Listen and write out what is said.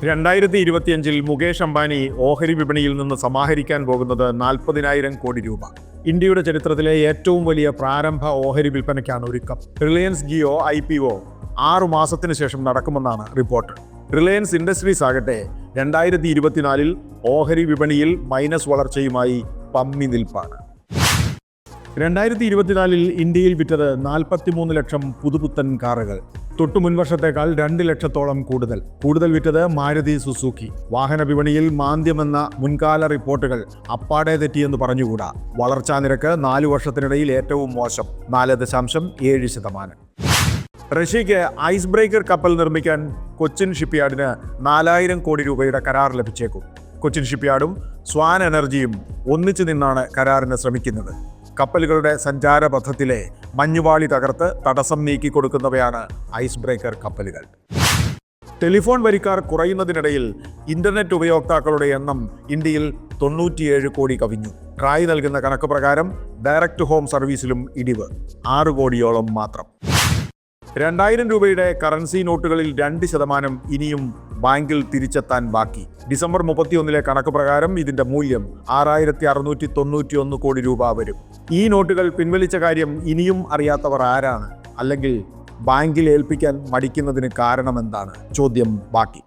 2025 മുകേഷ് അംബാനി ഓഹരി വിപണിയിൽ നിന്ന് സമാഹരിക്കാൻ പോകുന്നത് 40,000 കോടി രൂപ. ഇന്ത്യയുടെ ചരിത്രത്തിലെ ഏറ്റവും വലിയ പ്രാരംഭ ഓഹരി വിൽപ്പനയ്ക്കാണ് ഒരുക്കം. റിലയൻസ് ജിയോ IPO 6 മാസത്തിന് ശേഷം നടക്കുമെന്നാണ് റിപ്പോർട്ട്. റിലയൻസ് ഇൻഡസ്ട്രീസ് ആകട്ടെ 2024 ഓഹരി വിപണിയിൽ മൈനസ് വളർച്ചയുമായി പമ്മി നിൽപ്പാണ്. 2024 ഇന്ത്യയിൽ വിറ്റത് 43 ലക്ഷം പുതുപുത്തൻ കാറുകൾ. തൊട്ടു മുൻവർഷത്തേക്കാൾ 2 ലക്ഷത്തോളം കൂടുതൽ വിറ്റത് മാരുതി സുസുക്കി. വാഹന വിപണിയിൽ മാന്ദ്യമെന്ന മുൻകാല റിപ്പോർട്ടുകൾ അപ്പാടെ തെറ്റിയെന്ന് പറഞ്ഞുകൂടാ. വളർച്ചാ നിരക്ക് 4 വർഷത്തിനിടയിൽ ഏറ്റവും മോശം 4.7%. റഷ്യയ്ക്ക് ഐസ് ബ്രേക്കർ കപ്പൽ നിർമ്മിക്കാൻ കൊച്ചിൻ ഷിപ്പ്യാർഡിന് 4,000 കോടി രൂപയുടെ കരാർ ലഭിച്ചേക്കും. കൊച്ചിൻ ഷിപ്പ്യാർഡും സ്വാൻ എനർജിയും ഒന്നിച്ചു നിന്നാണ് കരാറിന് ശ്രമിക്കുന്നത്. കപ്പലുകളുടെ സഞ്ചാരപഥത്തിലെ മഞ്ഞുപാളി തകർത്ത് തടസ്സം നീക്കി കൊടുക്കുന്നവയാണ് ഐസ് ബ്രേക്കർ കപ്പലുകൾ. ടെലിഫോൺ വരിക്കാർ കുറയുന്നതിനിടയിൽ ഇന്റർനെറ്റ് ഉപയോക്താക്കളുടെ എണ്ണം ഇന്ത്യയിൽ 97 കോടി കവിഞ്ഞു. ട്രായ് നൽകുന്ന കണക്ക് പ്രകാരം ഡയറക്റ്റ് ഹോം സർവീസിലും ഇടിവ് 6 കോടിയോളം മാത്രം. 2,000 രൂപയുടെ കറൻസി നോട്ടുകളിൽ 2% ഇനിയും ബാങ്കിൽ തിരിച്ചെത്താൻ ബാക്കി. ഡിസംബർ 31 കണക്ക് പ്രകാരം ഇതിന്റെ മൂല്യം 6,691 കോടി രൂപ വരും. ഈ നോട്ടുകൾ പിൻവലിച്ച കാര്യം ഇനിയും അറിയാത്തവർ ആരാണ്? അല്ലെങ്കിൽ ബാങ്കിൽ ഏൽപ്പിക്കാൻ മടിക്കുന്നതിന് കാരണമെന്താണ്? ചോദ്യം ബാക്കി.